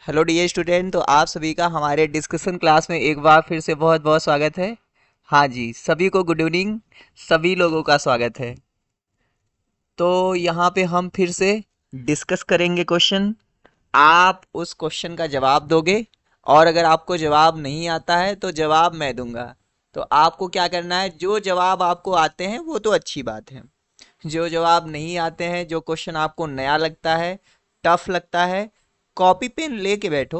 Hello dear student. तो आप सभी का हमारे डिस्कशन क्लास में एक बार फिर से बहुत बहुत स्वागत है। हाँ जी, सभी को गुड इवनिंग। सभी लोगों का स्वागत है। तो यहाँ पे हम फिर से डिस्कस करेंगे क्वेश्चन। आप उस क्वेश्चन का जवाब दोगे और अगर आपको जवाब नहीं आता है तो जवाब मैं दूंगा। तो आपको क्या करना है, जो जवाब आपको आते हैं वो तो अच्छी बात है। जो जवाब नहीं आते हैं, जो क्वेश्चन आपको नया लगता है, टफ लगता है, कॉपी पेन लेके बैठो,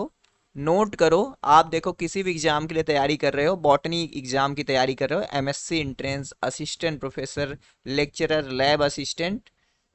नोट करो। आप देखो किसी भी एग्जाम के लिए तैयारी कर रहे हो, बॉटनी एग्जाम की तैयारी कर रहे हो, MSc entrance, assistant professor, lecturer, lab assistant,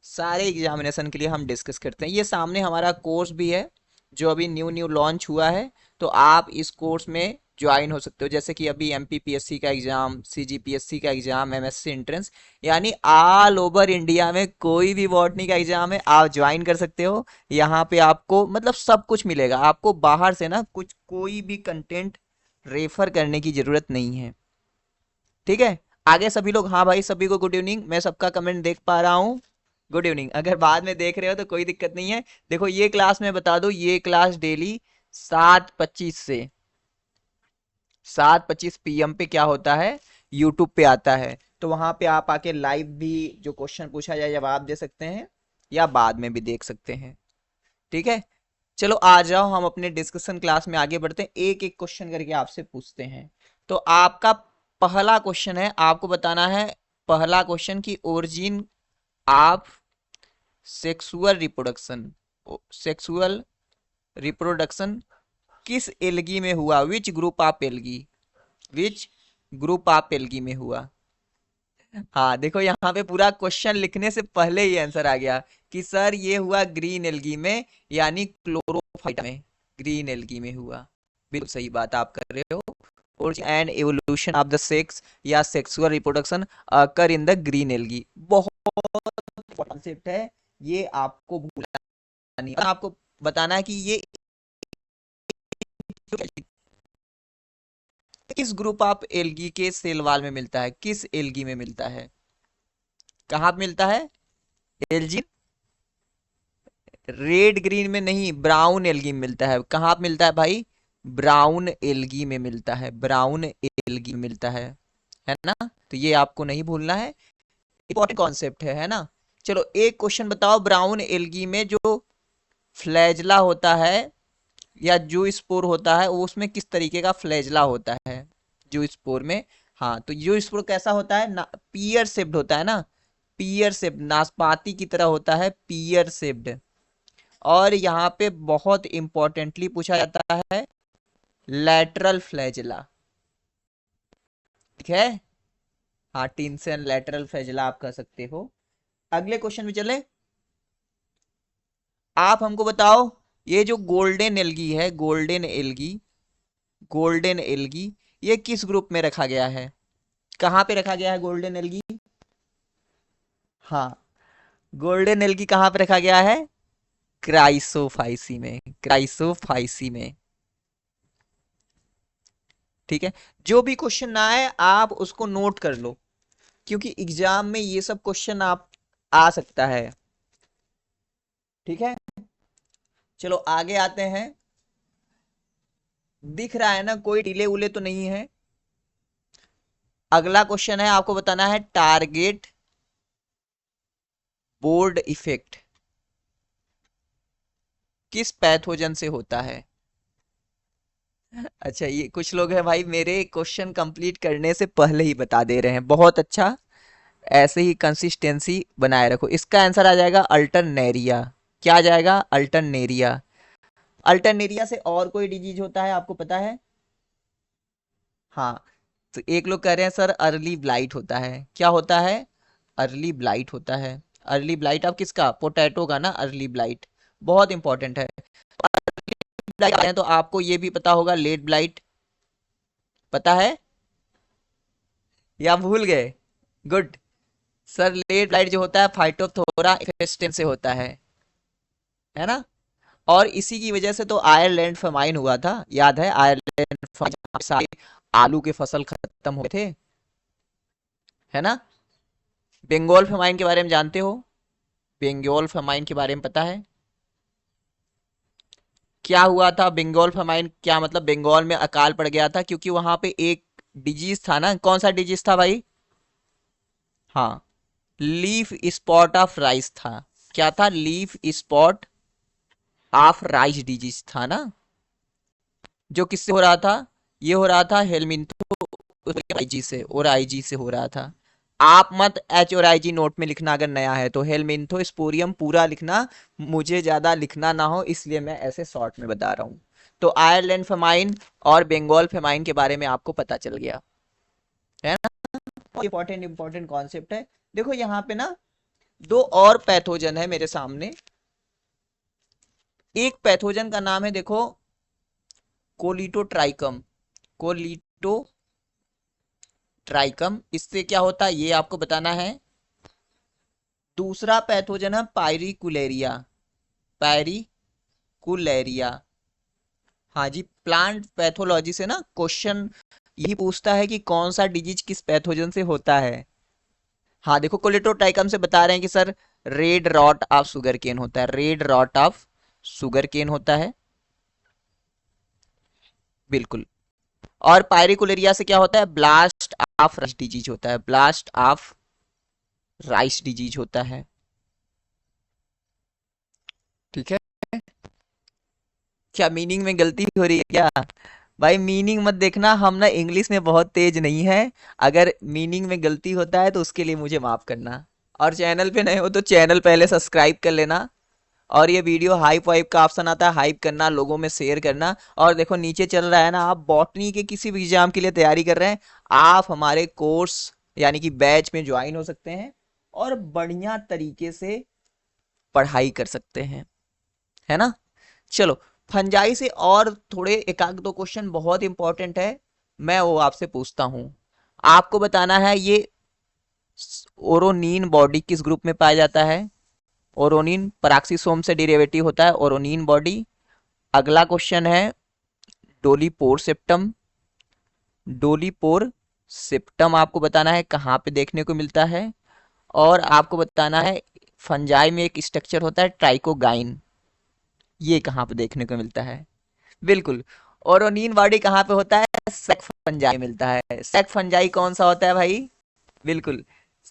सारे एग्जामिनेशन के लिए हम डिस्कस करते हैं। ये सामने हमारा कोर्स भी है जो अभी न्यू न्यू लॉन्च हुआ है। तो आप इस कोर्स में ज्वाइन हो सकते हो, जैसे कि अभी एमपीपीएससी का एग्जाम, सीजीपीएससी का एग्जाम, एमएससी एंट्रेंस, यानी ऑल ओवर इंडिया में कोई भी बॉटनी का एग्जाम है आप ज्वाइन कर सकते हो। यहाँ पे आपको मतलब सब कुछ मिलेगा। आपको बाहर से ना कुछ कोई भी कंटेंट रेफर करने की जरूरत नहीं है। ठीक है, आगे सभी लोग, हाँ भाई सभी को गुड इवनिंग। मैं सबका कमेंट देख पा रहा हूँ। Good evening. अगर बाद में देख रहे हो तो कोई दिक्कत नहीं है। देखो ये क्लास मैं बता दूं, ये क्लास डेली 7:25 से 7:25 PM पे क्या होता है, यूट्यूब पे आता है। तो वहां पे आप आके लाइव भी जो क्वेश्चन पूछा जाए जवाब दे सकते हैं, या बाद में भी देख सकते हैं। ठीक है, चलो आ जाओ हम अपने डिस्कशन क्लास में आगे बढ़ते हैं। एक एक क्वेश्चन करके आपसे पूछते हैं। तो आपका पहला क्वेश्चन है, आपको बताना है पहला क्वेश्चन की origin of sexual reproduction. Sexual reproduction किस एल्गी में हुआ, which group of algae, which group of algae में हुआ। हाँ देखो, यहाँ पे पूरा क्वेश्चन लिखने से पहले ही आंसर आ गया कि सर ये हुआ ग्रीन एल्गी में, यानी क्लोरोफाइटा में, ग्रीन एल्गी में हुआ। बिल्कुल सही बात आप कर रहे हो। origin and evolution of the sex या sexual reproduction occur in the green algae. बहुत कॉन्सेप्ट है, ये आपको भूलना नहीं है। आपको बताना है कि ये किस ग्रुप ऑफ एल्गी के सेल वाल में मिलता है, किस एल्गी में मिलता है, कहाँ पे मिलता है। एल्जी रेड ग्रीन में नहीं, ब्राउन एल्गी में मिलता है। कहाँ पे मिलता है भाई, ब्राउन एल्गी में मिलता है, ब्राउन एल्गी में मिलता है ना। तो ये आपको नहीं भूलना है, इंपॉर्टेंट कॉन्सेप्ट है ना। चलो एक क्वेश्चन बताओ, ब्राउन एल्गी में जो फ्लैजला होता है या जो स्पोर होता है, वो उसमें किस तरीके का फ्लैजला होता है, जो स्पोर में। हाँ तो जो स्पोर कैसा होता है ना, पियर शेप्ड होता है ना, पियर शेप्ड, नाशपाती की तरह होता है, पियर शेप्ड। और यहाँ पे बहुत इंपॉर्टेंटली पूछा जाता है लैटरल फ्लैजला। ठीक है, हाँ टिंसन लैटरल फ्लैजला आप कह सकते हो। अगले क्वेश्चन में चले। आप हमको बताओ, ये जो गोल्डन एल्गी है, गोल्डन एल्गी, गोल्डन एल्गी, ये किस ग्रुप में रखा गया है, कहाँ पे रखा गया है गोल्डन एल्गी। हाँ, गोल्डन एल्गी कहाँ पे रखा गया है, क्राइसोफाइसी में, क्राइसोफाइसी में। ठीक है, जो भी क्वेश्चन ना आए आप उसको नोट कर लो, क्योंकि एग्जाम में ये सब क्वेश्चन आप आ सकता है। ठीक है, चलो आगे आते हैं। दिख रहा है ना, कोई टीले उले तो नहीं है। अगला क्वेश्चन है, आपको बताना है टारगेट बोर्ड इफेक्ट किस पैथोजन से होता है। अच्छा, ये कुछ लोग हैं भाई मेरे क्वेश्चन कंप्लीट करने से पहले ही बता दे रहे हैं, बहुत अच्छा। ऐसे ही कंसिस्टेंसी बनाए रखो। इसका आंसर आ जाएगा अल्टरनेरिया। क्या आ जाएगा, अल्टरनेरिया। अल्टरनेरिया से और कोई डिजीज होता है आपको पता है। हाँ, तो एक लोग कह रहे हैं सर अर्ली ब्लाइट होता है। क्या होता है, अर्ली ब्लाइट होता है। अर्ली ब्लाइट अब किसका, पोटैटो का ना, अर्ली ब्लाइट बहुत इंपॉर्टेंट है। ब्लाइट है तो आपको ये भी पता होगा लेट ब्लाइट, पता है या भूल गए। गुड। सर लेट ब्लाइट जो होता है फाइटोप्थोरा इन्फेस्टेंस से होता है ना। और इसी की वजह से तो आयरलैंड फेमाइन हुआ था, याद है आयरलैंड फेमाइन, जहाँ पे सारे आलू के फसल खत्म हुए थे, है ना। बंगाल फेमाइन के बारे में जानते हो, बंगाल फेमाइन के बारे में पता है क्या हुआ था बंगाल फेमाइन, क्या मतलब बंगाल में अकाल पड़ गया था क्योंकि वहां पे एक डिजीज था ना, कौन सा डिजीज था भाई? हाँ, लीफ स्पॉट ऑफ राइस था। क्या था? Leaf spot of rice disease था ना, जो किससे हो रहा था? ये हो रहा था हेलमिंथो आईजी से, और आईजी से हो रहा था। आप मत एच और आईजी नोट में लिखना अगर नया है तो, हेलमिंथो स्पोरियम पूरा लिखना, मुझे ज्यादा लिखना ना हो इसलिए मैं ऐसे शॉर्ट में बता रहा हूँ। तो आयरलैंड फेमाइन और बंगाल फेमाइन के बारे में आपको पता चल गया है ना। इंपॉर्टेंट इंपॉर्टेंट कॉन्सेप्ट है। देखो यहाँ पे ना दो और पैथोजन है मेरे सामने। एक पैथोजन का नाम है देखो कोलिटोट्राइकम, कोलिटोट्राइकम। इससे क्या होता है ये आपको बताना है। दूसरा पैथोजन है पायरिकुलेरिया, पायरिकुलेरिया। हाँ जी, प्लांट पैथोलॉजी से ना क्वेश्चन यही पूछता है कि कौन सा डिजीज किस पैथोजन से होता है। हाँ देखो, कोलेटोट्राइकम से बता रहे हैं कि sir red rot of sugar cane होता है, red rot of sugar cane होता है, बिल्कुल। और पायरिकुलेरिया से क्या होता है? ब्लास्ट ऑफ राइस डिजीज होता है, ब्लास्ट ऑफ राइस डिजीज होता है। ठीक है, क्या मीनिंग में गलती हो रही है क्या? भाई मीनिंग मत देखना, हम ना इंग्लिश में बहुत तेज नहीं है। अगर मीनिंग में गलती होता है तो उसके लिए मुझे माफ करना। और चैनल पे नए हो तो चैनल पहले सब्सक्राइब कर लेना। और ये वीडियो हाइप वाइप का ऑप्शन आता है, हाइप करना, लोगों में शेयर करना। और देखो नीचे चल रहा है ना, आप बॉटनी के किसी भी एग्जाम के लिए तैयारी कर रहे हैं, आप हमारे कोर्स यानी कि बैच में ज्वाइन हो सकते हैं और बढ़िया तरीके से पढ़ाई कर सकते हैं, है ना। चलो, फंजाई से और थोड़े एक आध दो क्वेश्चन बहुत इंपॉर्टेंट है, मैं वो आपसे पूछता हूं। आपको बताना है ये ओरोनीन बॉडी किस ग्रुप में पाया जाता है। ओरोनिन पराक्सीसोम से डेरिवेटिव होता है ओरोनिन बॉडी। अगला क्वेश्चन है डोलीपोर सेप्टम, डोलीपोर सेप्टम आपको बताना है कहाँ पे देखने को मिलता है। और आपको बताना है फंजाई में एक स्ट्रक्चर होता है ट्राइकोगाइन, ये कहाँ पे देखने को मिलता है। बिल्कुल, ओरोनिन बॉडी कहाँ पे होता है? सेक फंजाई मिलता है। सेक फंजाई कौन सा होता है भाई? बिल्कुल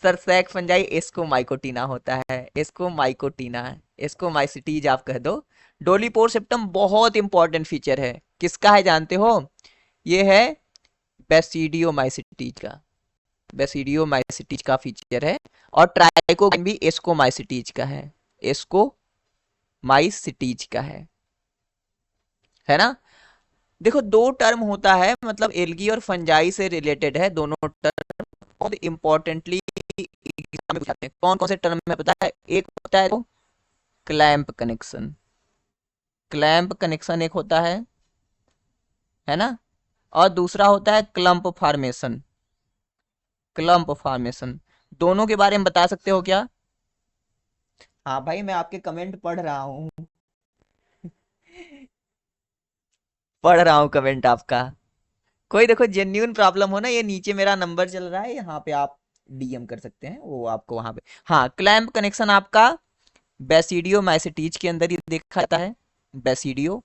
सर, सैक फंजाई एस्कोमाइकोटिना होता है, एस्कोमाइकोटिना, एस्कोमाइसिटीज आप कह दो। डोलीपोर सेप्टम बहुत इंपॉर्टेंट फीचर है, किसका है जानते हो? ये है बेसिडियोमाइसिटीज का, बेसिडियोमाइसिटीज का फीचर है। और ट्राइकोगाइन भी एस्कोमाइसिटीज का एस्कोमाइसिटीज का है ना। देखो दो टर्म होता है, मतलब एल्गी और फंजाई से रिलेटेड है दोनों टर्म, बहुत इंपॉर्टेंटली एग्जाम में पूछाते हैं। कौन कौन से टर्म में पता है? एक होता है तो क्लैंप कनेक्शन, क्लैंप कनेक्शन एक होता है ना। और दूसरा होता है क्लम्प फॉर्मेशन, क्लम्प फॉर्मेशन। दोनों के बारे में बता सकते हो क्या? हाँ भाई, मैं आपके कमेंट पढ़ रहा हूँ, पढ़ रहा हूँ कमेंट आपका। कोई देखो जेन्यून प्रॉब्लम हो ना, ये नीचे मेरा नंबर चल रहा है, यहाँ पे आप डीएम कर सकते हैं, वो आपको वहां पे। हाँ, क्लैंप कनेक्शन आपका बेसिडियो माइसिटीज के अंदर ही देखा जाता है, बेसिडियो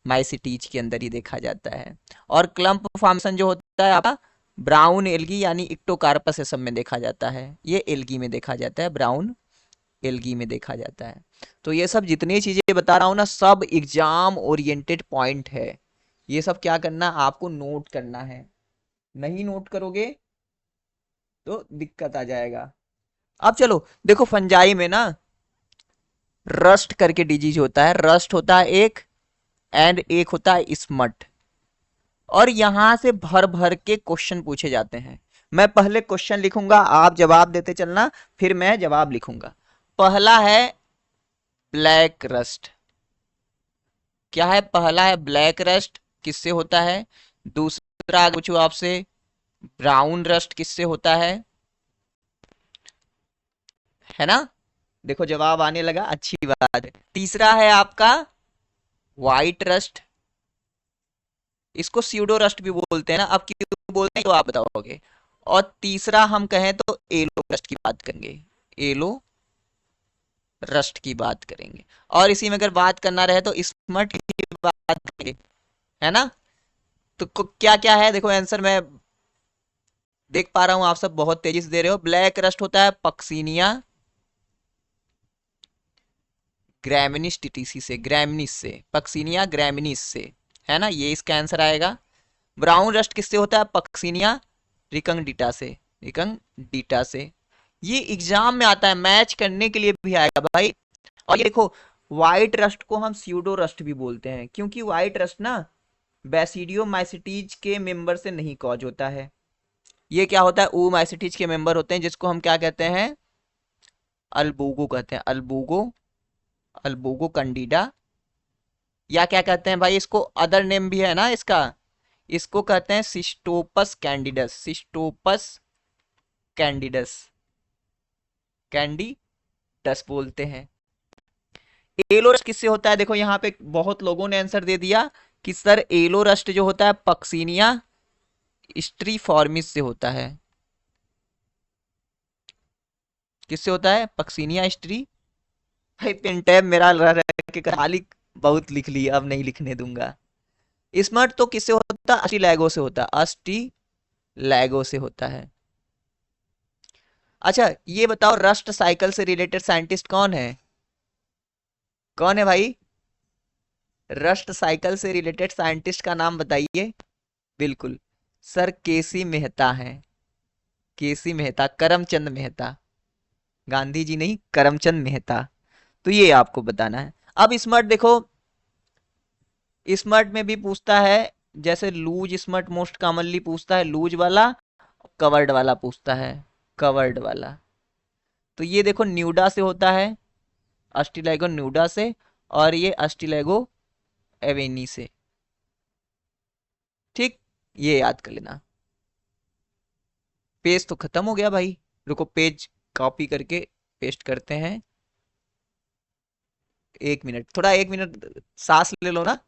माइसिटीज के अंदर ही देखा जाता है। और क्लम्प फॉर्मेशन जो होता है आपका ब्राउन एल्गी यानी इक्टोकार्पस सब में देखा जाता है, ये एल्गी में देखा जाता है, ब्राउन एल्गी में देखा जाता है। तो ये सब जितनी चीजें बता रहा हूँ ना, सब एग्जाम ओरिएंटेड पॉइंट है। ये सब क्या करना, आपको नोट करना है, नहीं नोट करोगे तो दिक्कत आ जाएगा। अब चलो देखो, फंजाई में ना रस्ट करके डिजीज होता है, रस्ट होता है एक, एंड एक होता है स्मट। और यहां से भर भर के क्वेश्चन पूछे जाते हैं। मैं पहले क्वेश्चन लिखूंगा, आप जवाब देते चलना, फिर मैं जवाब लिखूंगा। पहला है ब्लैक रस्ट, क्या है? पहला है ब्लैक रस्ट, किससे होता है? दूसरा पूछू आपसे, ब्राउन रस्ट किससे होता है ना। देखो जवाब आने लगा, अच्छी बात है। तीसरा है आपका व्हाइट रस्ट, इसको स्यूडो रस्ट भी बोलते हैं ना, अब क्यों बोलते हैं तो आप बताओगे। और तीसरा हम कहें तो एलो रस्ट की बात करेंगे, एलो रस्ट की बात करेंगे। और इसी में अगर बात करना रहे तो स्मट की बात करेंगे, है ना। तो क्या क्या है, देखो आंसर मैं देख पा रहा हूं आप सब बहुत तेजी से दे रहे हो। ब्लैक रस्ट होता है पक्सीनिया ग्रैमिनिस टीटीसी से, ग्रैमिनिस से, पक्सीनिया ग्रैमिनिस से, है ना, ये इसका आंसर आएगा। ब्राउन रस्ट किससे होता है, पक्सीनिया रिकंगडीटा से, रिकंगडीटा से। ये एग्जाम में आता है, मैच करने के लिए भी आएगा भाई। और ये देखो, व्हाइट रस्ट को हम स्यूडो रस्ट भी बोलते हैं, क्योंकि व्हाइट रस्ट ना बैसिडियोमाइसिटीज के मेंबर से नहीं कॉज होता है। ये क्या होता है, ओमाइसिटीज के मेंबर होते हैं, जिसको हम क्या कहते हैं, अल्बुगो कहते हैं, अल्बुगो, अल्बुगो कैंडिडा, या क्या कहते हैं भाई इसको, अदर नेम भी है ना इसका, इसको कहते हैं सिस्टोपस कैंडिडस, सिस्टोपस कैंडिडस, कैंडिडस बोलते हैं। एलो रस्ट किससे होता है, देखो यहाँ पे बहुत लोगों ने आंसर दे दिया कि सर एलो रस्ट जो होता है पक्सीनिया स्ट्रीफॉर्मिस से होता है। किससे होता है, पक्सीनिया स्ट्री। भाई पेन टैब मेरा रह रह के खाली बहुत लिख लिया, अब नहीं लिखने दूंगा। स्मर्ट तो किससे होता है, अस्टिलैगो से होता है, अस्टिलैगो से होता है। अच्छा ये बताओ, रस्ट साइकिल से रिलेटेड साइंटिस्ट कौन है, कौन है भाई, रस्ट साइकिल से रिलेटेड साइंटिस्ट का नाम बताइए। बिल्कुल सर, केसी मेहता है, केसी मेहता, करमचंद मेहता, गांधी जी नहीं, करमचंद मेहता। तो ये आपको बताना है। अब स्मर्ट देखो, स्मर्ट में भी पूछता है, जैसे लूज स्मर्ट मोस्ट कॉमनली पूछता है, लूज वाला, कवर्ड वाला पूछता है, कवर्ड वाला। तो ये देखो न्यूडा से होता है, अस्टिलैगो न्यूडा से, और ये अस्टिलैगो एवेनी से। ठीक, ये याद कर लेना। पेज तो खत्म हो गया भाई, रुको पेज कॉपी करके पेस्ट करते हैं। 1 मिनट, थोड़ा 1 मिनट सांस ले लो ना,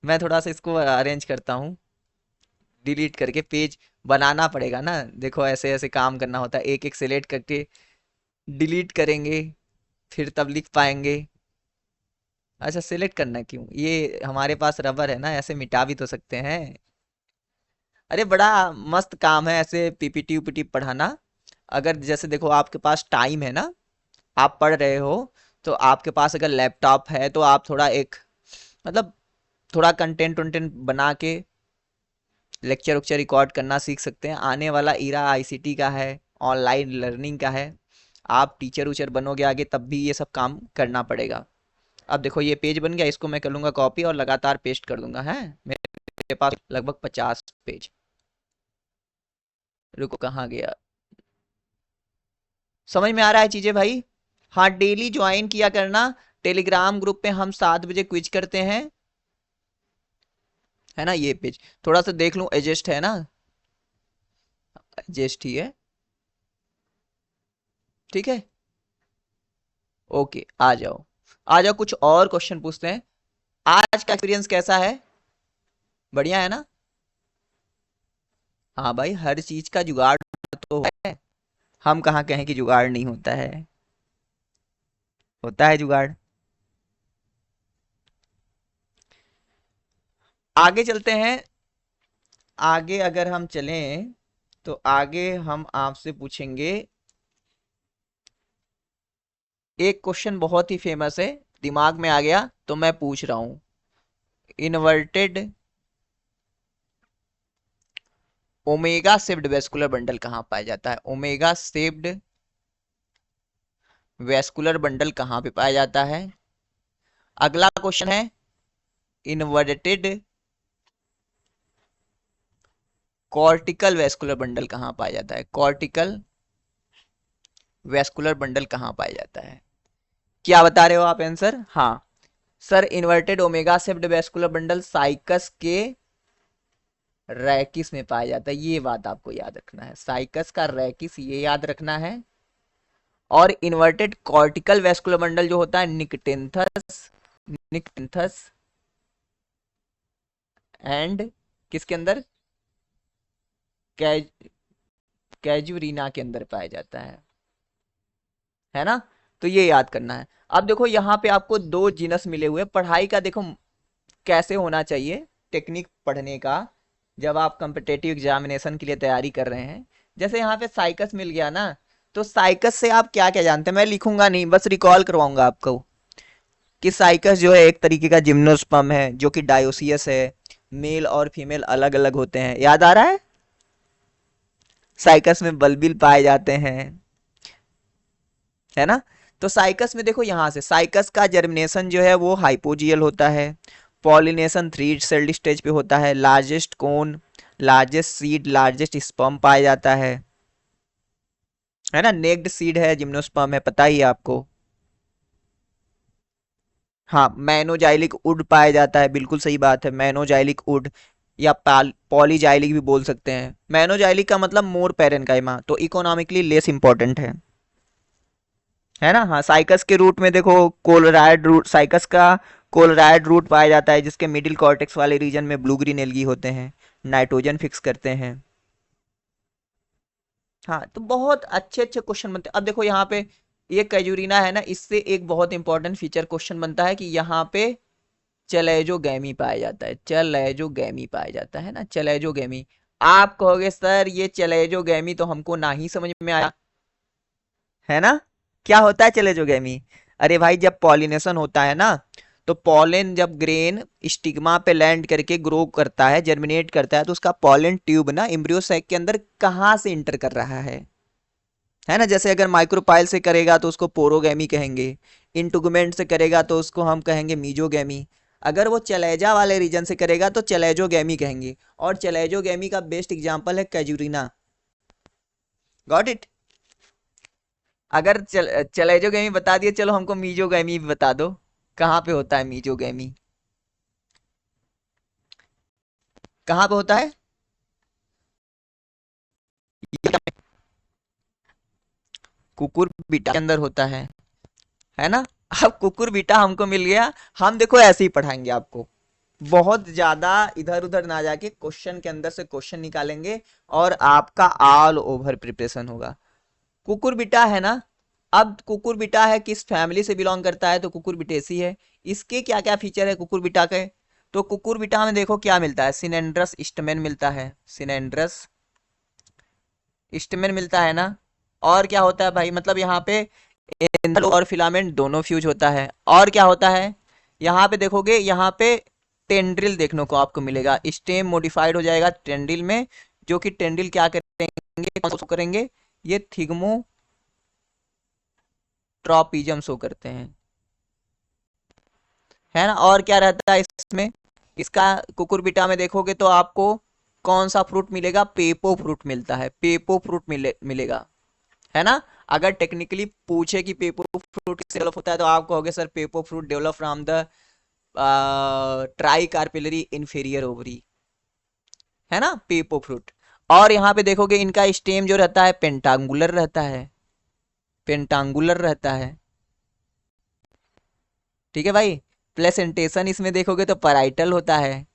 मैं थोड़ा सा इसको अरेंज करता हूँ। डिलीट करके पेज बनाना पड़ेगा ना, देखो ऐसे ऐसे काम करना होता है, एक एक सेलेक्ट करके डिलीट करेंगे, फिर तब लिख पाएंगे। अच्छा सेलेक्ट करना क्यों, ये हमारे पास रबर है ना, ऐसे मिटा भी तो सकते हैं। अरे बड़ा मस्त काम है ऐसे पीपीटी उपीटी पढ़ाना। अगर जैसे देखो आपके पास टाइम है ना, आप पढ़ रहे हो, तो आपके पास अगर लैपटॉप है तो आप थोड़ा एक, मतलब थोड़ा कंटेंट वंटेंट बना के लेक्चर उक्चर रिकॉर्ड करना सीख सकते हैं। आने वाला इरा आईसीटी का है, ऑनलाइन लर्निंग का है। आप टीचर उचर बनोगे आगे तब भी ये सब काम करना पड़ेगा। अब देखो ये पेज बन गया, इसको मैं कर लूँगा कॉपी और लगातार पेस्ट कर दूंगा, है मेरे पास लगभग 50 पेज। रुको कहाँ गया, समझ में आ रहा है चीजें भाई। हाँ डेली ज्वाइन किया करना, टेलीग्राम ग्रुप पे हम 7 बजे क्विज करते हैं, है ना। ये पेज थोड़ा सा देख लूं, एडजस्ट है ना, एडजस्ट ही है, ठीक है। ओके आ जाओ, आ जाओ, कुछ और क्वेश्चन पूछते हैं। आज का एक्सपीरियंस कैसा है, बढ़िया है ना। हाँ भाई हर चीज का जुगाड़ तो है, हम कहाँ कहें कि जुगाड़ नहीं होता है, होता है जुगाड़। आगे चलते हैं, आगे अगर हम चलें तो आगे हम आपसे पूछेंगे एक क्वेश्चन बहुत ही फेमस है, दिमाग में आ गया तो मैं पूछ रहा हूं। Inverted omega shaped vascular bundle कहाँ पाया जाता है, ओमेगा शेप्ड वेस्कुलर बंडल कहाँ पे पाया जाता है। अगला क्वेश्चन है, इन्वर्टेड कॉर्टिकल वेस्कुलर बंडल कहाँ पाया जाता है, कॉर्टिकल वेस्कुलर बंडल कहाँ पाया जाता है। क्या बता रहे हो आप आंसर, हाँ sir inverted omega shaped vascular bundle cycas के रैकिस में पाया जाता है, ये बात आपको याद रखना है, साइकस का रैकिस ये याद रखना है। और इन्वर्टेड कॉर्टिकल वेस्कुलर बंडल जो होता है निकटेंथस, निकटेंथस एंड किसके अंदर, कैज कैजुरीना के अंदर पाया जाता है ना। तो ये याद करना है। अब देखो यहाँ पे आपको दो जीनस मिले हुए, पढ़ाई का देखो कैसे होना चाहिए टेक्निक पढ़ने का जब आप कम्पिटेटिव एग्जामिनेशन के लिए तैयारी कर रहे हैं। जैसे यहाँ पे साइकस मिल गया ना, तो साइकस से आप क्या क्या जानते हैं, मैं लिखूंगा नहीं, बस रिकॉल करवाऊंगा आपको कि साइकस जो है एक तरीके का जिम्नोस्पर्म है जो कि डायोसियस है। मेल और फीमेल अलग अलग होते हैं, याद आ रहा है। साइकस में बल्बिल पाए जाते हैं, है ना। तो साइकस में देखो, यहाँ से साइकस का जर्मिनेशन जो है वो हाइपोजियल होता है। पॉलिनेशन 3 सेल्ड स्टेज पे होता है। लार्जेस्ट कोन, लार्जेस्ट सीड, लार्जेस्ट स्पर्म पाया जाता है ना। नेक्ड सीड है, जिम्नोस्पर्म है, पता ही है आपको। हाँ, मैनोजाइलिक वुड पाया जाता है, बिल्कुल सही बात है, मैनोजाइलिक वुड या पॉलीजाइलिक भी बोल सकते हैं। मैनोजाइलिक का मतलब मोर पैरेन्काइमा, तो इकोनॉमिकली लेस इंपॉर्टेंट है ना। हाँ, साइकस के रूट में देखो कोलोराइड रूट, साइकस का कोलोराइड रूट पाया जाता है जिसके मिडिल कॉर्टेक्स वाले रीजन में ब्लू ग्रीन एल्गी होते हैं, नाइट्रोजन फिक्स करते हैं। हाँ, तो बहुत अच्छे अच्छे क्वेश्चन बनते हैं। अब देखो यहाँ पे ये कैजुरीना है ना, इससे एक बहुत इंपॉर्टेंट फीचर क्वेश्चन बनता है कि यहाँ पे चलेजोगैमी पाया जाता है, चलेजोगैमी पाया जाता है ना, चलेजोगैमी। आप कहोगे सर ये चलेजोगैमी तो हमको ना ही समझ में आया, है ना। क्या होता है चलेजोगैमी? अरे भाई, जब पॉलिनेशन होता है ना, तो पॉलन जब ग्रेन स्टिग्मा पे लैंड करके ग्रो करता है, जर्मिनेट करता है, तो उसका पॉलन ट्यूब ना एम्ब्रियो सैक के अंदर कहाँ से इंटर कर रहा है ना। जैसे अगर माइक्रोपाइल से करेगा तो उसको पोरोगैमी कहेंगे, इंटुगमेंट से करेगा तो उसको हम कहेंगे मीजोगैमी, अगर वो चलेजा वाले रीजन से करेगा तो चलेजोगैमी कहेंगे। और चलेजोगैमी का बेस्ट एग्जांपल है कैजुरिना। Got it. अगर चलेजोगैमी बता दिए, चलो हमको मीजोगैमी भी बता दो, कहाँ पे होता है मीजोगैमी, कहाँ पे होता है? कुकुर बीटा के अंदर होता है ना। अब कुकुर बीटा हमको मिल गया, हम देखो ऐसे ही पढ़ाएंगे आपको, बहुत ज्यादा इधर उधर ना जाके क्वेश्चन के अंदर से क्वेश्चन निकालेंगे और आपका ऑल ओवर प्रिपरेशन होगा। कुकुर बिटा है ना। अब कुकुर बिटा है, किस फैमिली से बिलोंग करता है? तो कुकुर बिटेसी है। इसके क्या क्या फीचर है कुकुर बिटा के? तो कुकुर बिटा में देखो क्या मिलता है, सिनेंड्रस स्टमेन मिलता है, सिनेंड्रस स्टमेन मिलता है ना। और क्या होता है भाई, मतलब यहाँ पे एंथल और फिलामेंट दोनों फ्यूज होता है। और क्या होता है यहाँ पे देखोगे, यहाँ पे टेंड्रिल देखने को आपको मिलेगा, स्टेम मॉडिफाइड हो जाएगा टेंड्रिल में, जो कि टेंड्रिल क्या करेंगे, कौन सा करेंगे, ये थिग्मो ट्रॉपिज्म शो करते हैं, है ना। और क्या रहता है इसमें, इसका कुकुरबिटा में देखोगे तो आपको कौन सा फ्रूट मिलेगा, पेपो फ्रूट मिलता है, पेपो फ्रूट मिलेगा, है ना। अगर टेक्निकली पूछे कि पेपो फ्रूट किससे डेवलप होता है, तो आप कहोगे sir pepo fruit develop from the tricarpellary inferior ovary, है ना, पेपो फ्रूट। और यहाँ पे देखोगे इनका स्टेम जो रहता है पेंटांगुलर रहता है, पेंटांगुलर रहता है, ठीक है भाई। प्लेसेंटेशन इसमें देखोगे तो पैराइटल होता है,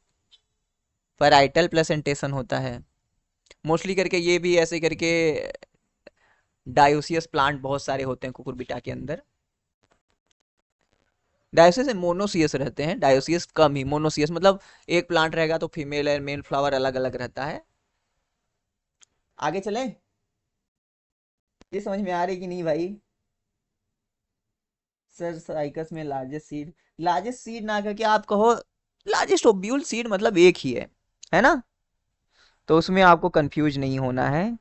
पैराइटल प्लेसेंटेशन होता है मोस्टली करके। ये भी ऐसे करके डायोसियस प्लांट बहुत सारे होते हैं कुकुरबिटा के अंदर। डायोसियस मोनोसियस रहते हैं, डायोसियस कम ही, मोनोसियस मतलब एक प्लांट रहेगा तो फीमेल और मेल फ्लावर अलग अलग रहता है। आगे चले, ये समझ में आ रही कि नहीं भाई? सर साइकस में लार्जेस्ट सीड, लार्जेस्ट सीड ना करके आप कहो लार्जेस्ट ओब्यूल सीड, मतलब एक ही है ना। तो उसमें आपको कंफ्यूज नहीं होना है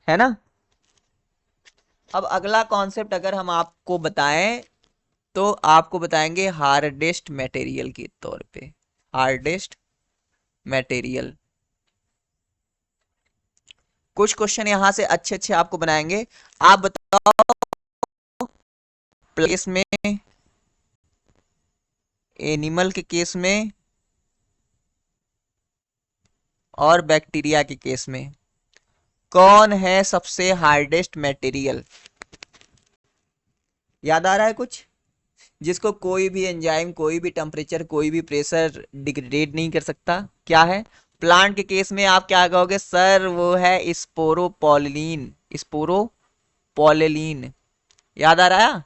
ना। अब अगला कॉन्सेप्ट अगर हम आपको बताएं, तो आपको बताएंगे हार्डेस्ट मटेरियल के तौर पे, हार्डेस्ट मटेरियल। कुछ क्वेश्चन यहां से अच्छे अच्छे आपको बनाएंगे। आप बताओ, प्लेस में, एनिमल के केस में और बैक्टीरिया के केस में कौन है सबसे हार्डेस्ट मटेरियल? याद आ रहा है कुछ, जिसको कोई भी एंजाइम, कोई भी टेम्परेचर, कोई भी प्रेशर डिग्रेड नहीं कर सकता? क्या है? प्लांट के केस में आप क्या कहोगे सर, वो है स्पोरोपोलिन, स्पोरोपोलिन। याद आ रहा है?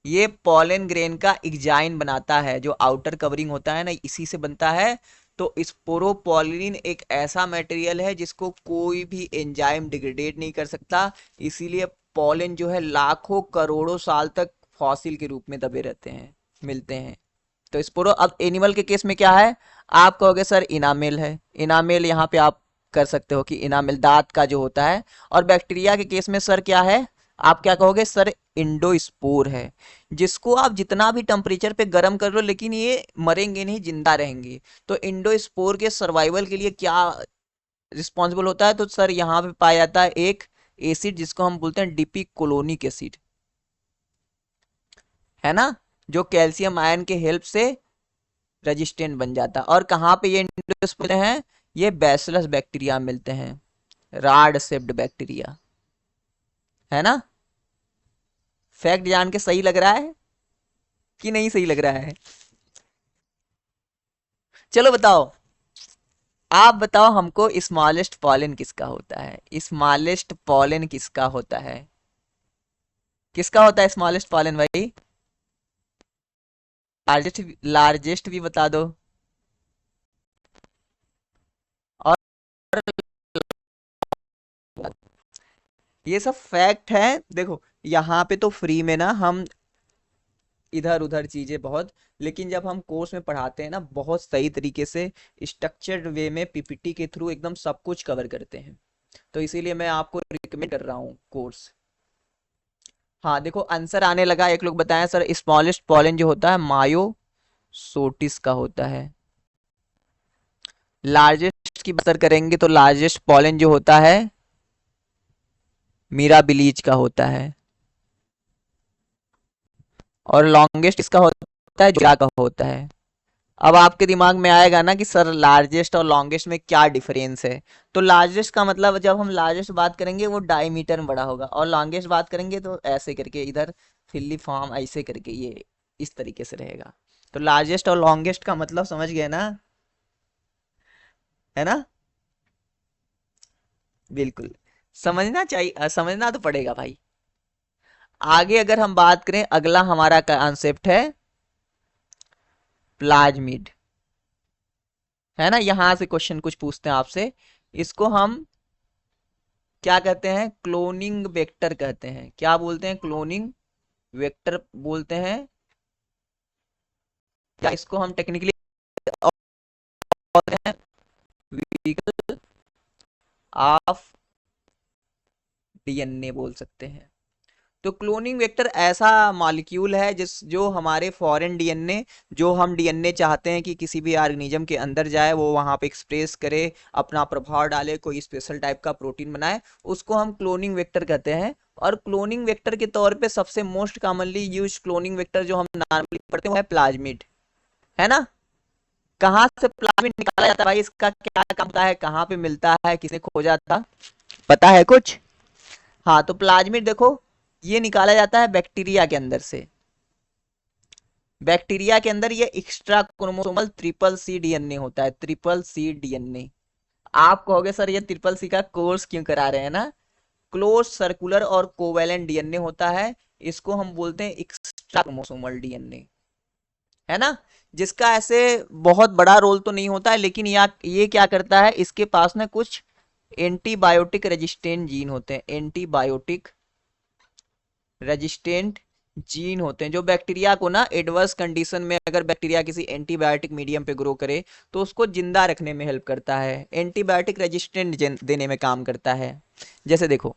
ये पॉलन ग्रेन का एग्जाइन बनाता है, जो आउटर कवरिंग होता है ना, इसी से बनता है। तो स्पोरोपोलिन एक ऐसा मटेरियल है जिसको कोई भी एंजाइम डिग्रेडेट नहीं कर सकता, इसीलिए पॉलन जो है लाखों करोड़ों साल तक फॉसिल के रूप में दबे रहते हैं, मिलते हैं। तो स्पोरो, अब एनिमल के केस में क्या है, आप कहोगे सर इनामेल है, इनामेल यहाँ पे आप कर सकते हो कि इनामेल दांत का जो होता है। और बैक्टीरिया के केस में सर क्या है, आप क्या कहोगे सर, इंडोस्पोर है, जिसको आप जितना भी टेम्परेचर पे गर्म कर लो लेकिन ये मरेंगे नहीं, जिंदा रहेंगे। तो इंडोस्पोर के सर्वाइवल के लिए क्या रिस्पॉन्सिबल होता है, तो सर यहाँ पे पाया जाता है एक एसिड जिसको हम बोलते हैं डीपी कोलोनिक एसिड, है ना, जो कैल्शियम आयन के हेल्प से रेजिस्टेंट बन जाता है। और कहाँ पे ये इंडोस्पोर हैं, ये बैसिलस बैक्टीरिया मिलते हैं, राड शेप्ड बैक्टीरिया, है ना। फैक्ट जान के सही लग रहा है कि नहीं सही लग रहा है? चलो बताओ, आप बताओ हमको, स्मॉलेस्ट पॉलन किसका होता है, स्मॉलेस्ट पॉलन किसका होता है, किसका होता है स्मॉलेस्ट पॉलन भाई? लार्जेस्ट, लार्जेस्ट भी बता दो। और ये सब फैक्ट है। देखो यहाँ पे तो फ्री में ना हम इधर उधर चीजें बहुत, लेकिन जब हम कोर्स में पढ़ाते हैं ना, बहुत सही तरीके से स्ट्रक्चर्ड वे में पीपीटी के थ्रू एकदम सब कुछ कवर करते हैं। तो इसीलिए मैं आपको रिकमेंड कर रहा हूँ कोर्स। हाँ देखो आंसर आने लगा, एक लोग बताएं सर स्मॉलेस्ट पॉलन जो होता है मायो सोटिस का होता है। लार्जेस्ट की बात करेंगे तो लार्जेस्ट पॉलन जो होता है मीराबिलीज का होता है। और लॉन्गेस्ट इसका होता है जोरा का होता है। अब आपके दिमाग में आएगा ना कि सर लार्जेस्ट और लॉन्गेस्ट में क्या डिफरेंस है। तो लार्जेस्ट का मतलब जब हम लार्जेस्ट बात करेंगे वो डायमीटर में बड़ा होगा, और लॉन्गेस्ट बात करेंगे तो ऐसे करके इधर फिल्ली फॉर्म ऐसे करके ये इस तरीके से रहेगा। तो लार्जेस्ट और लॉन्गेस्ट का मतलब समझ गए ना, है ना। बिल्कुल समझना चाहिए, समझना तो पड़ेगा भाई। आगे अगर हम बात करें, अगला हमारा कॉन्सेप्ट है प्लाज्मिड, है ना। यहां से क्वेश्चन कुछ पूछते हैं आपसे, इसको हम क्या कहते हैं, क्लोनिंग वेक्टर कहते हैं। क्या बोलते हैं, क्लोनिंग वेक्टर बोलते हैं, या इसको हम टेक्निकली बोलते हैं व्हीकल ऑफ डीएनए बोल सकते हैं। तो क्लोनिंग वेक्टर ऐसा मॉलिक्यूल है जिस जो हमारे फॉरेन डीएनए, जो हम डीएनए चाहते हैं कि किसी भी ऑर्गेनिज्म के अंदर जाए, वो वहां पे एक्सप्रेस करे, अपना प्रभाव डाले, कोई स्पेशल टाइप का प्रोटीन बनाए, उसको हम क्लोनिंग वेक्टर कहते हैं। और क्लोनिंग वेक्टर के तौर पे सबसे most commonly use cloning vector जो हम नॉर्मली पढ़ते हैं वो है प्लाज्मिड, है ना। कहाँ से प्लाज्मिड निकाला जाता है भाई, इसका क्या काम होता है, कहाँ पे मिलता है, किसे खोजा था, पता है कुछ? हाँ तो प्लाज्मिड देखो, ये निकाला जाता है बैक्टीरिया के अंदर से। बैक्टीरिया के अंदर ये extra chromosomal triple C DNA होता है, ट्रिपल सी डीएनए। आप कहोगे सर ये ट्रिपल सी का कोर्स क्यों करा रहे हैं ना। क्लोज सर्कुलर और कोवेलेंट डीएनए होता है, इसको हम बोलते हैं एक्स्ट्रा क्रोमोसोमल डीएनए, है ना। जिसका ऐसे बहुत बड़ा रोल तो नहीं होता है, लेकिन ये क्या करता है, इसके पास ना कुछ एंटीबायोटिक रेजिस्टेंट जीन होते हैं, एंटीबायोटिक रेजिस्टेंट जीन होते हैं, जो बैक्टीरिया को ना एडवर्स कंडीशन में, अगर बैक्टीरिया किसी एंटीबायोटिक मीडियम पे ग्रो करे तो उसको जिंदा रखने में हेल्प करता है, एंटीबायोटिक रेजिस्टेंट देने में काम करता है। जैसे देखो,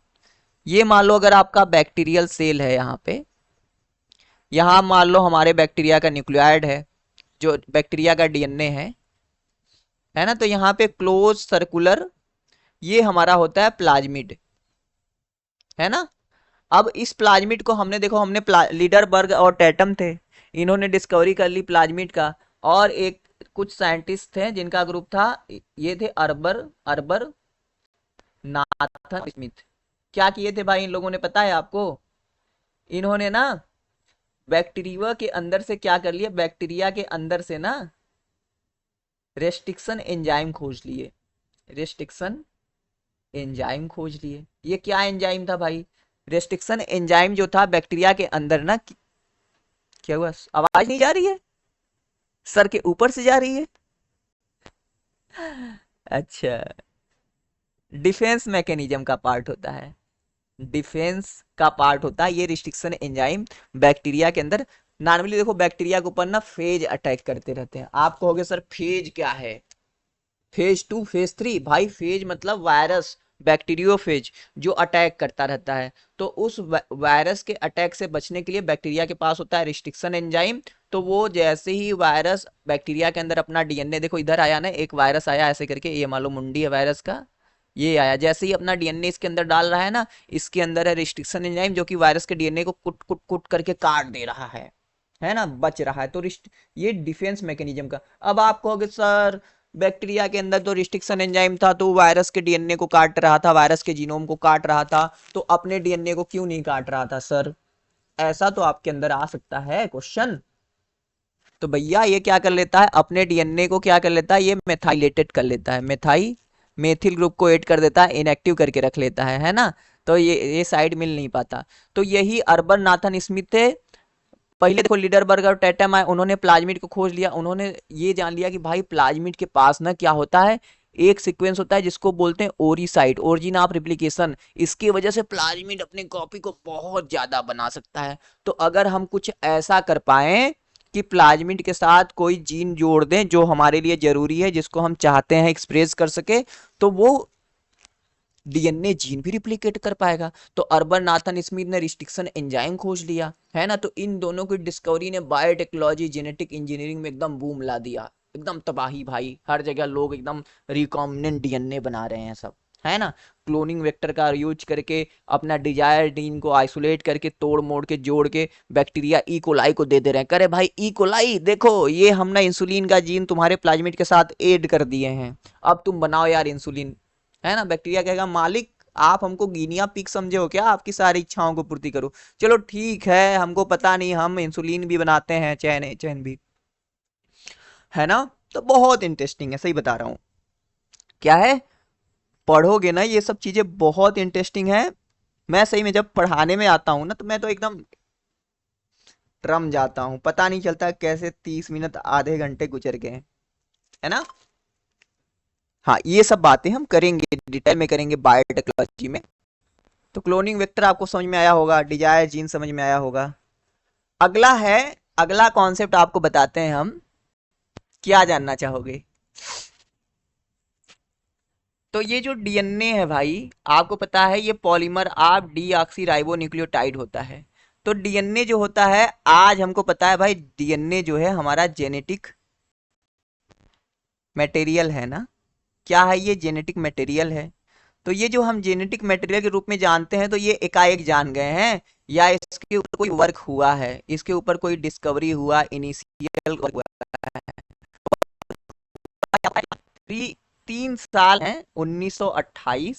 ये मान लो अगर आपका बैक्टीरियल सेल है, यहाँ पे, यहाँ मान लो हमारे बैक्टीरिया का न्यूक्लियाइड है, जो बैक्टीरिया का डीएनए है ना। तो यहाँ पे क्लोज सर्कुलर, ये हमारा होता है प्लाज्मिड, है ना। अब इस प्लाज्मिड को हमने देखो, हमने लीडरबर्ग और टेटम थे, इन्होंने डिस्कवरी कर ली प्लाज्मिड का। और एक कुछ साइंटिस्ट थे जिनका ग्रुप था, ये थे अर्बर अर्बर नाथन स्मिथ। क्या किए थे भाई इन लोगों ने, पता है आपको? इन्होंने ना बैक्टीरिया के अंदर से क्या कर लिया, बैक्टीरिया के अंदर से ना रेस्ट्रिक्शन एंजाइम खोज लिए, रेस्ट्रिक्शन एंजाइम खोज लिए। ये क्या एंजाइम था भाई, रेस्ट्रिक्शन एंजाइम जो था बैक्टीरिया के अंदर ना, क्या हुआ, आवाज नहीं जा रही है? सर के ऊपर से जा रही है? अच्छा, डिफेंस मैकेनिज्म का पार्ट होता है, डिफेंस का पार्ट होता है ये रिस्ट्रिक्शन एंजाइम बैक्टीरिया के अंदर। नॉर्मली देखो बैक्टीरिया के ऊपर ना फेज अटैक करते रहते हैं। आप कहोगे सर फेज क्या है, फेज 2 फेज 3, भाई फेज मतलब वायरस, बैक्टीरियोफेज जो अटैक करता रहता है। तो उस वायरस के अटैक से बचने के लिए बैक्टीरिया के पास होता है रिस्ट्रिक्शन एंजाइम। तो वो जैसे ही वायरस बैक्टीरिया के अंदर अपना डीएनए, देखो इधर आया ना एक वायरस आया ऐसे करके, ये मान लो मुंडी है वायरस का, ये आया, जैसे ही अपना डीएनए इसके अंदर डाल रहा है ना, इसके अंदर है रिस्ट्रिक्शन एंजाइम जो कि वायरस के डीएनए को कुट कुट कुट करके काट दे रहा है ना, बच रहा है। तो ये डिफेंस मैकेनिज्म का। अब आप कहोगे सर बैक्टीरिया के अंदर तो रिस्ट्रिक्शन एंजाइम था, तो वायरस के डीएनए को काट रहा था, वायरस के जीनोम को काट रहा था, तो अपने डीएनए को क्यों नहीं काट रहा था सर? ऐसा तो आपके अंदर आ सकता है क्वेश्चन। तो भैया ये क्या कर लेता है, अपने डीएनए को क्या कर लेता है, ये मेथाइलेटेड कर लेता है, मेथिल ग्रुप को ऐड कर देता है, इनएक्टिव करके रख लेता है ना। तो ये साइड मिल नहीं पाता। तो यही अर्बन नाथन स्मिथ थे, पहले देखो लीडरबर्ग और टैटम आए, उन्होंने प्लाज्मिड को खोज लिया, उन्होंने ये जान लिया कि भाई प्लाज्मिड के पास ना क्या होता है, एक सीक्वेंस होता है जिसको बोलते हैं ओरिसाइट, ओरिजिन ऑफ रिप्लिकेशन। इसकी वजह से प्लाज्मिड अपने कॉपी को बहुत ज्यादा बना सकता है। तो अगर हम कुछ ऐसा कर पाए कि प्लाज्मिड के साथ कोई जीन जोड़ दें जो हमारे लिए जरूरी है, जिसको हम चाहते हैं एक्सप्रेस कर सके, तो वो डीएनए जीन भी रिप्लिकेट कर पाएगा। तो अर्बन नाथन स्मिथ ने रिस्ट्रिक्शन एंजाइम खोज लिया है ना। तो इन दोनों की डिस्कवरी ने बायोटेक्नोलॉजी जेनेटिक इंजीनियरिंग में एकदम बूम ला दिया, एकदम तबाही भाई, हर जगह लोग एकदम रिकॉम्बिनेंट डीएनए बना रहे हैं सब, है ना। क्लोनिंग वेक्टर का यूज करके अपना डिजायर जीन को आइसोलेट करके तोड़ मोड़ के जोड़ के बैक्टीरिया ई कोलाई को दे दे रहे हैं। करे भाई ई कोलाई देखो, ये हमने इंसुलिन का जीन तुम्हारे प्लाज्मिड के साथ ऐड कर दिए हैं, अब तुम बनाओ यार इंसुलिन, है ना। बैक्टीरिया कहेगा मालिक आप हमको गिनिया पिग समझे हो क्या, आपकी सारी इच्छाओं को पूर्ति करो। चलो ठीक है, हमको पता नहीं, हम इंसुलिन भी बनाते हैं, चैन चैन भी, है ना। तो बहुत इंटरेस्टिंग है, सही बता रहा हूँ। क्या है, पढ़ोगे ना ये सब चीजें बहुत इंटरेस्टिंग है। मैं सही में जब पढ़ाने में आता हूँ ना, तो मैं तो एकदम रम जाता हूँ, पता नहीं चलता कैसे 30 मिनट आधे घंटे गुजर गए, है ना। हाँ ये सब बातें हम करेंगे, डिटेल में करेंगे बायोटेक्नोलॉजी में। तो क्लोनिंग वेक्टर आपको समझ में आया होगा, डिजायर जीन समझ में आया होगा। अगला है, अगला कॉन्सेप्ट आपको बताते हैं हम, क्या जानना चाहोगे? तो ये जो डीएनए है भाई, आपको पता है ये polymer of deoxy ribo nucleotide होता है। तो डीएनए जो होता है, आज हमको पता है भाई डीएनए जो है हमारा जेनेटिक मटेरियल है ना। क्या है ये, जेनेटिक मटेरियल है। तो ये जो हम जेनेटिक मटेरियल के रूप में जानते हैं, तो ये एकाएक जान गए हैं या इसके ऊपर कोई वर्क हुआ है, इसके ऊपर कोई डिस्कवरी हुआ, इनिशियल हुआ है? 3 साल हैं, 1928,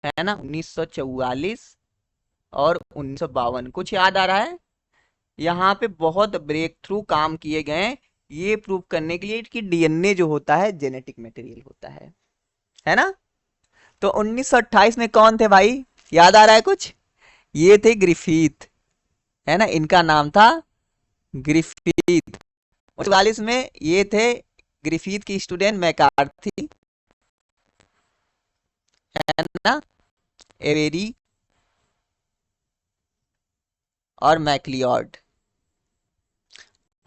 है ना, 1944 और 1952, कुछ याद आ रहा है? यहाँ पे बहुत ब्रेक थ्रू काम किए गए हैं ये प्रूव करने के लिए कि डीएनए जो होता है जेनेटिक मटेरियल होता है ना। तो 1928 में कौन थे भाई, याद आ रहा है कुछ? ये थे ग्रिफिथ, है ना, इनका नाम था ग्रिफिथ। 1944 में ये थे ग्रिफिथ की स्टूडेंट मैकार्थी, है ना, एवेरी और मैक्लियोड।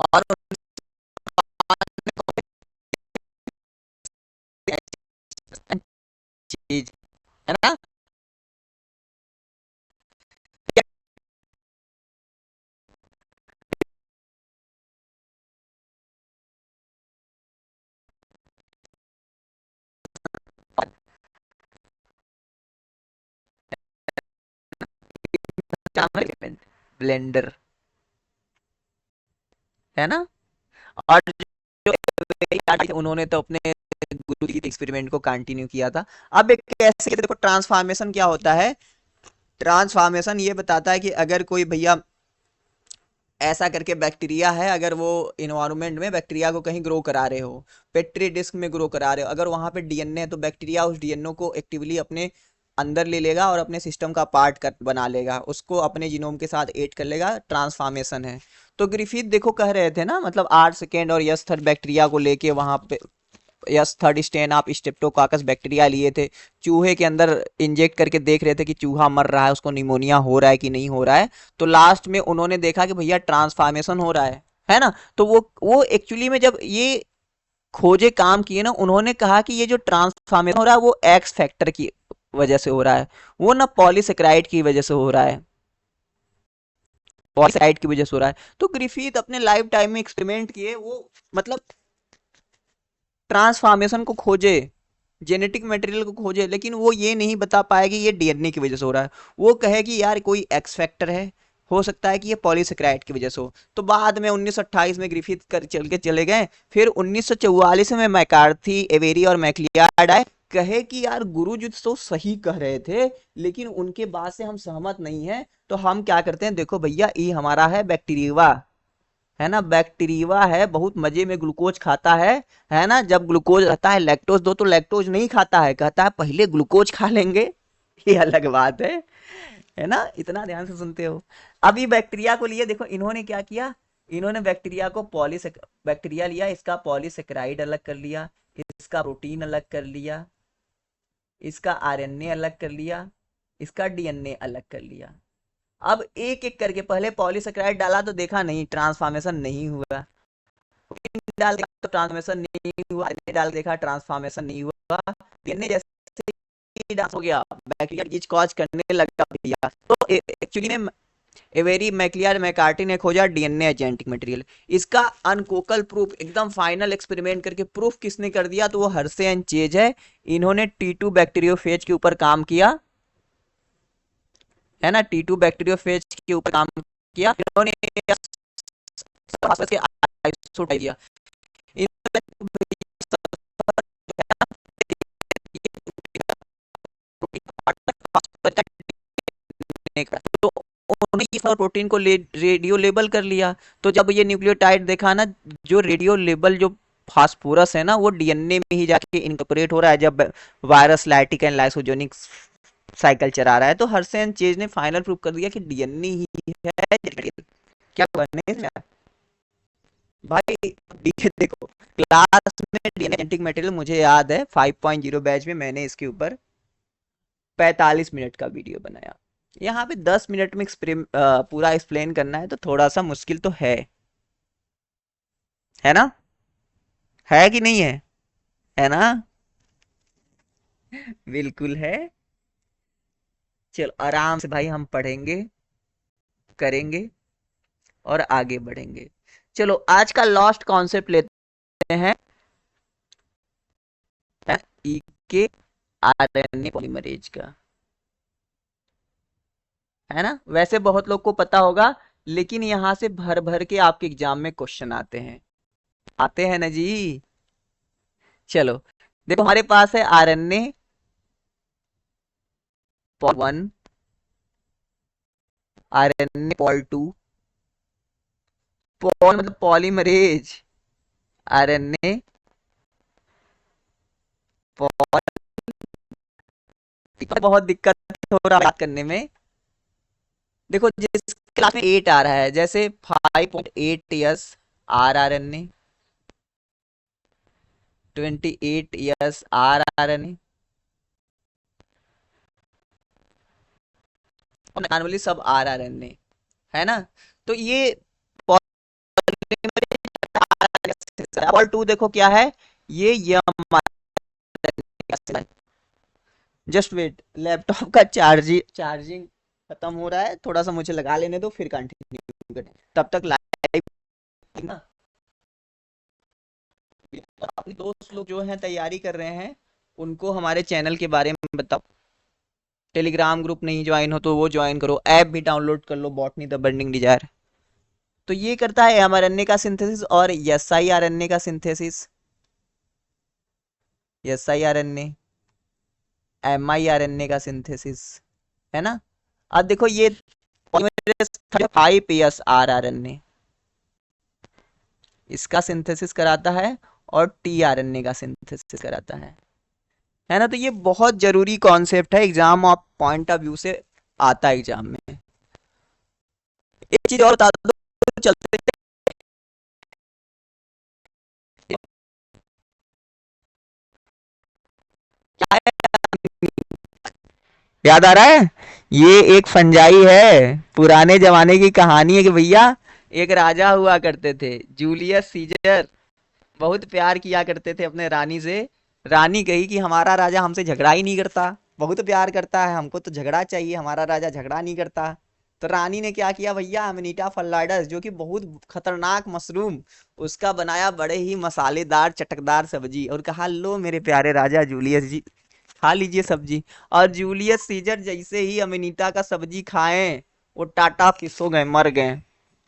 और चीज, है ना। ब्लेंडर, है ना। और जो उन्होंने तो अपने गुरु जी एक्सपेरिमेंट को कंटिन्यू किया था। अब एक कैसे, देखो ट्रांसफॉर्मेशन क्या होता है, ट्रांसफॉर्मेशन ये बताता है कि अगर कोई भैया ऐसा करके बैक्टीरिया है, अगर वो इन्वायरमेंट में बैक्टीरिया को कहीं ग्रो करा रहे हो, पेट्री डिस्क में ग्रो करा रहे हो, अगर वहां पे डीएनए है, तो बैक्टीरिया उस डीएनए को एक्टिवली अपने अंदर ले लेगा और अपने सिस्टम का पार्ट कर बना लेगा, उसको अपने जीनोम के साथ ऐड कर लेगा, ट्रांसफॉर्मेशन है। तो ग्रिफिथ देखो कह रहे थे ना, मतलब 8 सेकेंड और यस थर्ड बैक्टीरिया को लेके वहां पे यस थर्ड स्टेन आप स्टेप्टोकाकस बैक्टीरिया लिए थे, चूहे के अंदर इंजेक्ट करके देख रहे थे कि चूहा मर रहा है, उसको निमोनिया हो रहा है कि नहीं हो रहा है। तो लास्ट में उन्होंने देखा कि भैया ट्रांसफॉर्मेशन हो रहा है ना। तो वो एक्चुअली में जब ये खोजे काम किए ना, उन्होंने कहा कि ये जो ट्रांसफॉर्मेशन हो रहा है वो एक्स फैक्टर की वजह से हो रहा है, वो ना पॉलीसेकेराइड की वजह से हो रहा है, पॉलीसेकेराइड की वजह से हो रहा है। तो ग्रिफिथ अपने लाइफ टाइम में एक्सपेरिमेंट किए, वो मतलब ट्रांसफॉर्मेशन को खोजे, जेनेटिक मटेरियल को खोजे, लेकिन वो ये नहीं बता पाया कि ये डीएनए की वजह से हो रहा है। वो कहे कि यार कोई एक्स फैक्टर है, हो सकता है कि ये पॉलीसेकेराइड की वजह से हो। तो बाद में 1928 में ग्रिफिथ कर चल के चले गए। फिर 1944 में मैकार्थी, एवेरी और मैक्लियार्ड आए, कहे कि यार गुरु जी तो सही कह रहे थे, लेकिन उनके बात से हम सहमत नहीं है, तो हम क्या करते हैं, देखो भैया ये हमारा है बैक्टीरिया, है ना, बैक्टीरिया है, बहुत मजे में ग्लूकोज खाता है ना। जब ग्लूकोज रहता है लैक्टोज दो, तो लैक्टोज नहीं खाता है, कहता है पहले ग्लूकोज खा लेंगे। ये अलग बात है ना, इतना ध्यान से सुनते हो। अभी बैक्टीरिया को लिए देखो इन्होंने क्या किया, इन्होंने बैक्टीरिया को बैक्टीरिया लिया, इसका पॉलीसेकेराइड अलग कर लिया, इसका प्रोटीन अलग कर लिया, इसका आरएनए अलग कर लिया, इसका डीएनए अलग कर लिया। अब एक एक करके पहले पॉलीसेकेराइड डाला तो देखा नहीं, ट्रांसफॉर्मेशन नहीं हुआ, डाल देखा तो ट्रांसफॉर्मेशन नहीं हुआ, डाल देखा ट्रांसफॉर्मेशन नहीं हुआ, डीएनए जैसे ही डांस हो गया, बैक्टीरिया चीज कॉज करने लगा भैया। तो एक्चुअली में एवेरी, मैक्लियार, मैकार्टी ने खोजा डीएनए जेनेटिक मटेरियल। इसका अनकोकल प्रूफ, एकदम फाइनल एक्सपेरिमेंट करके प्रूफ किसने कर दिया, तो वो हर्से एंड चेज है। इन्होंने T2 बैक्टीरियोफेज के ऊपर काम किया, है ना, T2 बैक्टीरियोफेज के ऊपर काम किया इन्होंने, के आइसोटाइप दिया तो उन्होंने इस प्रोटीन को रेडियो लेबल कर लिया। तो जब ये न्यूक्लियोटाइड देखा ना, जो रेडियो लेबल जो फास्फोरस है ना, वो डीएनए में ही जाके इनकॉर्पोरेट हो रहा है जब virus lytic and lysogenic cycle चला रहा है। तो हर्सेन चेज ने फाइनल प्रूव कर दिया कि डीएनए ही है। क्या बने भाई, देखो क्लास में डीएनए जेनेटिक मटेरियल, मुझे याद है 5.0 बैच में मैंने इसके ऊपर 45 मिनट का वीडियो बनाया। यहाँ पे 10 मिनट में पूरा एक्सप्लेन करना है तो थोड़ा सा मुश्किल तो है ना, है कि नहीं है ना, बिल्कुल है। चलो आराम से भाई हम पढ़ेंगे, करेंगे और आगे बढ़ेंगे। चलो आज का लास्ट कॉन्सेप्ट लेते हैं, ई के आरएनए पॉलीमरेज का, है ना। वैसे बहुत लोग को पता होगा, लेकिन यहां से भर भर के आपके एग्जाम में क्वेश्चन आते हैं ना जी। चलो देखो हमारे पास है RNA pol 1, RNA pol 2, Paul मतलब पॉलीमरेज, आरएनए पॉल, बहुत दिक्कत हो रहा है बात करने में। देखो जिस क्लास में 8 आ रहा है, जैसे 5.8 yes are RNA, 28 yes are RNA, और नॉर्मली सब आर आरएनए, है ना। तो ये पॉल 2 देखो क्या है, ये यम, जस्ट वेट, लैपटॉप का चार्जिंग खत्म हो रहा है, थोड़ा सा मुझे लगा लेने दो फिर कंटिन्यू करें, तब तक लाइव ना। अपने दोस्त लोग जो हैं तैयारी कर रहे हैं, उनको हमारे चैनल के बारे में बताओ। टेलीग्राम ग्रुप नहीं ज्वाइन हो तो वो ज्वाइन करो, ऐप भी डाउनलोड कर लो, बॉटनी द बर्निंग डिजायर। तो ये करता है mRNA का सिंथेसिस और siRNA का सिंथेसिस, siRNA, miRNA का सिंथेसिस, है ना। अब देखो ये 5 आर आरएनए इसका सिंथेसिस कराता है और टीआरएनए का सिंथेसिस कराता है ना। तो ये बहुत जरूरी कॉन्सेप्ट है, exam of point of view से आता है एग्जाम में। एक चीज और बता दो, चलते थे। क्या है? याद आ रहा है? ये एक फंजाई है, पुराने जमाने की कहानी है कि भैया एक राजा हुआ करते थे, जूलियस सीजर। बहुत प्यार किया करते थे अपने रानी से। रानी कही कि हमारा राजा हमसे झगड़ा ही नहीं करता, बहुत प्यार करता है, हमको तो झगड़ा चाहिए, हमारा राजा झगड़ा नहीं करता। तो रानी ने क्या किया भैया, अमेनिटा फल्लाडस जो कि बहुत खतरनाक मशरूम, उसका बनाया बड़े ही मसालेदार चटकदार सब्जी और कहा लो मेरे प्यारे राजा जूलियस जी, खा लीजिए सब्जी। और जूलियस सीजर जैसे ही अमेनिटा का सब्जी खाएं, वो टाटा फिस हो गए, मर गए।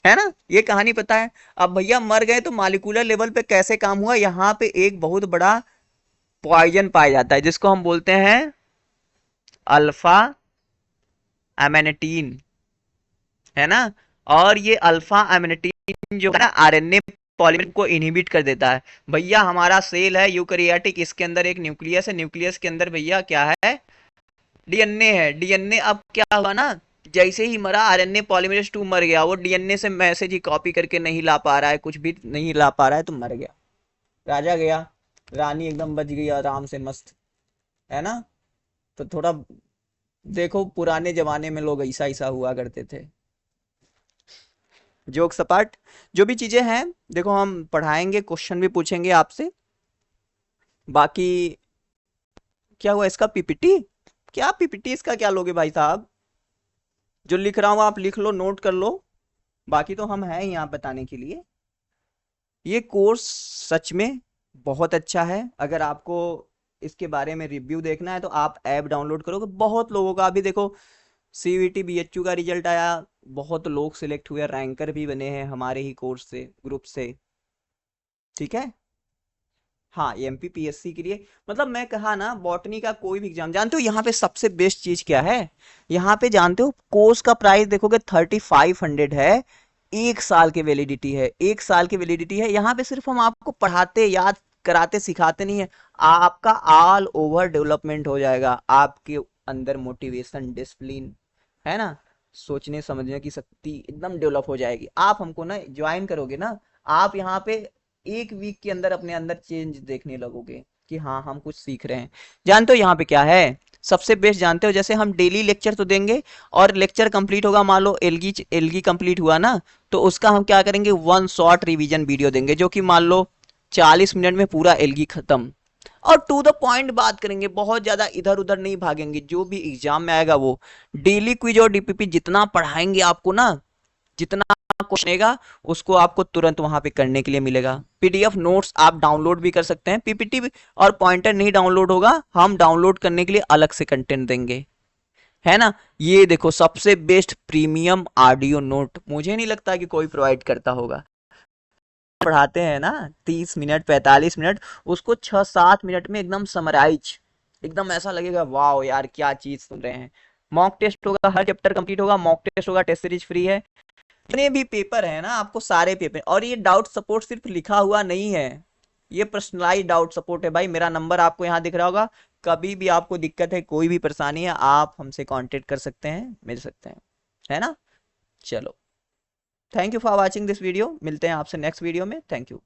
है ना, ये कहानी पता है? अब भैया मर गए तो मॉलिक्यूलर लेवल पे कैसे काम हुआ, यहाँ पे एक बहुत बड़ा पॉइजन पाया जाता है जिसको हम बोलते हैं अल्फा एमेनेटीन, है ना। और ये अल्फा एमिनेटिन जो है ना, आरएनए पॉलीमरेज को इनहिबिट कर देता है। भैया हमारा सेल है यूकैरियोटिक, इसके अंदर एक न्यूक्लियस है, न्यूक्लियस के अंदर भैया क्या है, डीएनए है। डीएनए अब क्या हुआ ना, जैसे ही मरा आरएनए पॉलीमरेज 2 मर गया, वो डीएनए से मैसेज ही कॉपी करके नहीं ला पा रहा है, कुछ भी नहीं ला पा रहा है, तो मर गया। राजा गया, रानी एकदम बच गई आराम से मस्त, है ना। तो थोड़ा देखो पुराने जमाने में लोग ऐसा ऐसा हुआ करते थे। जोक सपाट, जो भी चीजें हैं देखो हम पढ़ाएंगे, क्वेश्चन भी पूछेंगे आपसे। बाकी क्या हुआ इसका पीपीटी, क्या पीपीटी इसका क्या लोगे भाई साहब, जो लिख रहा हूं आप लिख लो, नोट कर लो। बाकी तो हम हैं यहाँ बताने के लिए। ये कोर्स सच में बहुत अच्छा है। अगर आपको इसके बारे में रिव्यू देखना है तो आप ऐप डाउनलोड करोगे। बहुत लोगों का अभी देखो सीवीटी बीएचयू का रिजल्ट आया, बहुत लोग सिलेक्ट हुए, रैंकर भी बने हैं हमारे ही कोर्स से, ग्रुप से। ठीक है, हाँ एमपीपीएससी के लिए, मतलब मैं कहा ना बॉटनी का कोई भी एग्जाम, जानते हो यहाँ पे सबसे बेस्ट चीज क्या है, यहाँ पे जानते हो कोर्स का प्राइस देखोगे 3500 है। 1 साल की वैलिडिटी है, 1 साल की वैलिडिटी है। यहाँ पे सिर्फ हम आपको पढ़ाते, याद कराते, सिखाते नहीं है, आपका ऑल ओवर डेवलपमेंट हो जाएगा। आपके अंदर मोटिवेशन, डिसिप्लिन, है ना, सोचने समझने की शक्ति एकदम डेवलप हो जाएगी। आप हमको ना ज्वाइन करोगे ना, आप यहाँ पे 1 वीक के अंदर अपने अंदर चेंज देखने लगोगे कि हाँ हम कुछ सीख रहे हैं। जानते हो यहाँ पे क्या है सबसे बेस्ट, जानते हो जैसे हम डेली लेक्चर तो देंगे, और लेक्चर कंप्लीट होगा, मान लो एलगी एलगी कंप्लीट हुआ ना, तो उसका हम क्या करेंगे, 1 शॉर्ट रिवीजन वीडियो देंगे, जो कि मान लो 40 मिनट में पूरा एलगी खत्म। और टू द पॉइंट बात करेंगे, बहुत ज्यादा इधर उधर नहीं भागेंगे, जो भी एग्जाम में आएगा वो। डेली क्विज और डीपीपी जितना पढ़ाएंगे आपको ना, जितना क्वेश्चन आएगा उसको आपको तुरंत वहां पे करने के लिए मिलेगा। पीडीएफ नोट्स आप डाउनलोड भी कर सकते हैं, पीपीटी और पॉइंटर नहीं डाउनलोड होगा, हम डाउनलोड करने के लिए अलग से कंटेंट देंगे, है ना। ये देखो सबसे बेस्ट प्रीमियम ऑडियो नोट, मुझे नहीं लगता कि कोई प्रोवाइड करता होगा। पढ़ाते हैं ना 30 मिनट 45 मिनट, उसको 6-7 मिनट में एकदम समराइज, एकदम ऐसा लगेगा वाओ यार क्या चीज सुन रहे हैं। मॉक टेस्ट होगा, हर चैप्टर कंप्लीट होगा, मॉक टेस्ट होगा, टेस्ट सीरीज फ्री है। जितने भी पेपर है ना आपको सारे पेपर, और ये डाउट सपोर्ट सिर्फ लिखा हुआ नहीं है, ये पर्सनलाइज डाउट सपोर्ट है भाई। मेरा नंबर आपको यहाँ दिख रहा होगा, कभी भी आपको दिक्कत है, कोई भी परेशानी है, आप हमसे कांटेक्ट कर सकते हैं, मिल सकते हैं, है ना। चलो, thank you for watching this video, मिलते हैं आपसे नेक्स्ट वीडियो में, थैंक यू।